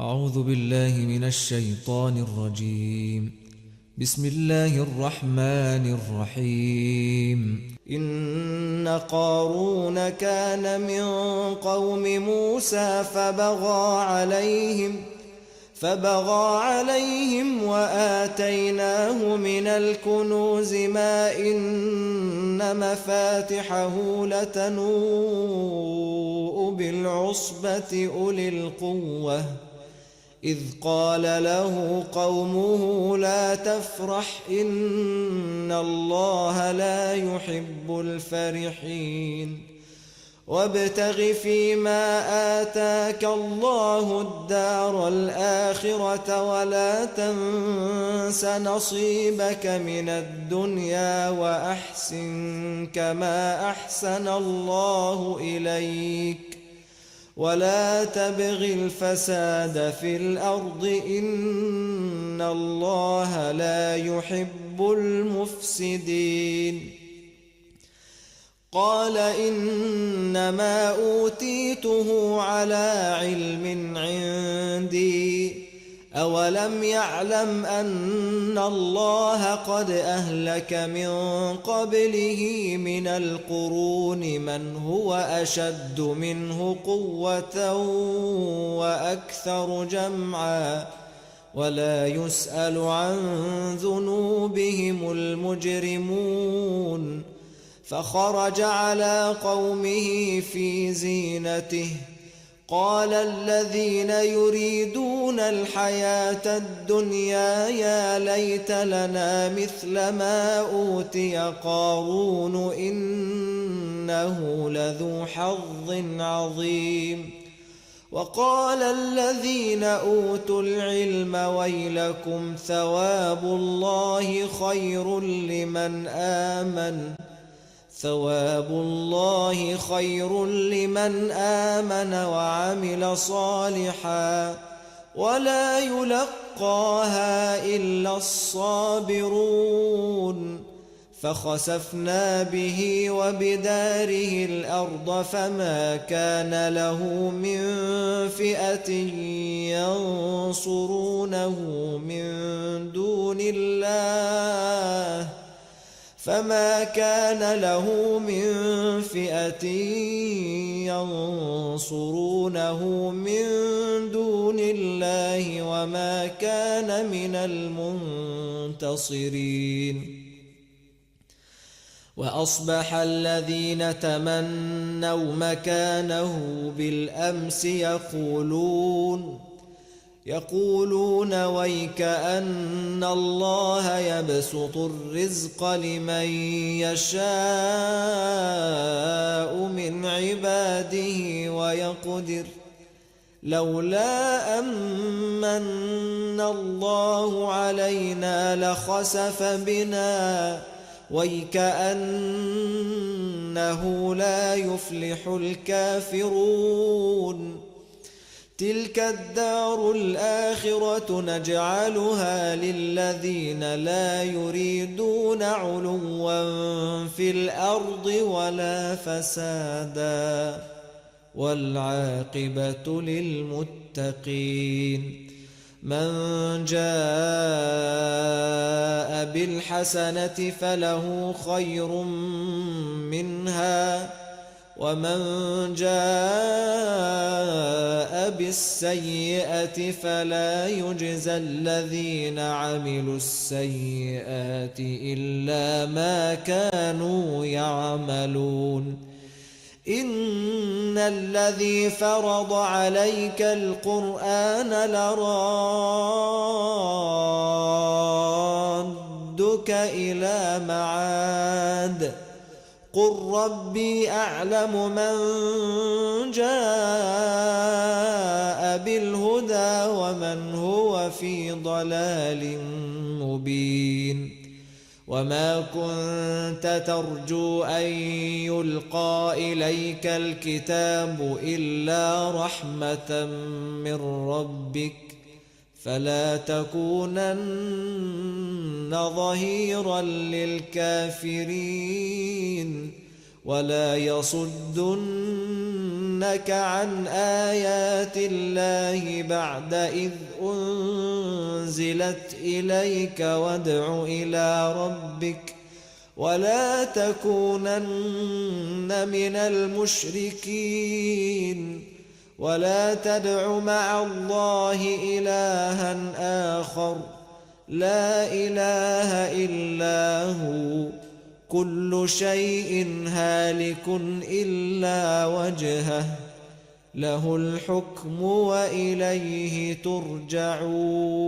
أعوذ بالله من الشيطان الرجيم. بسم الله الرحمن الرحيم. إن قارون كان من قوم موسى فبغى عليهم وآتيناه من الكنوز ما إن مفاتحه لتنوء بالعصبة أولي القوة إذ قال له قومه لا تفرح إن الله لا يحب الفرحين وابتغ فيما آتاك الله الدار الآخرة ولا تنس نصيبك من الدنيا وأحسن كما أحسن الله إليك ولا تبغ الفساد في الأرض إن الله لا يحب المفسدين. قال إنما أوتيته على علم عندي أولم يعلم أن الله قد أهلك من قبله من القرون من هو أشد منه قوة وأكثر جمعا ولا يسأل عن ذنوبهم المجرمون. فخرج على قومه في زينته قال الذين يريدون الحياة الدنيا يا ليت لنا مثل ما أوتي قارون إنه لذو حظ عظيم. وقال الذين أوتوا العلم ويلكم ثواب الله خير لمن آمن وعمل صالحا ولا يلقاها إلا الصابرون. فخسفنا به وبداره الأرض فما كان له من فئة ينصرونه من دون الله وما كان من المنتصرين. وأصبح الذين تمنوا مكانه بالأمس يقولون ويك أن الله يبسط الرزق لمن يشاء من عباده ويقدر لولا أمن الله علينا لخسف بنا ويكأنه لا يفلح الكافرون. تلك الدار الآخرة نجعلها للذين لا يريدون علوا في الأرض ولا فسادا والعاقبة للمتقين. من جاء بالحسنة فله خير منها ومن جاء بالسيئة فلا يجزى الذين عملوا السيئات إلا ما كانوا يعملون. إن الذي فرض عليك القرآن لرادك إلى معاد قل ربي أعلم من جاء بالهدى ومن هو في ضلال مبين. وما كنت ترجو أن يلقى إليك الكتاب إلا رحمة من ربك فلا تكونن ظهيرا للكافرين ولا يصدن يسألونك عن آيات الله بعد إذ أنزلت إليك وادع إلى ربك ولا تكونن من المشركين ولا تدع مع الله إلها آخر لا إله إلا هو كل شيء هالك إلا وجهه له الحكم وإليه ترجعون.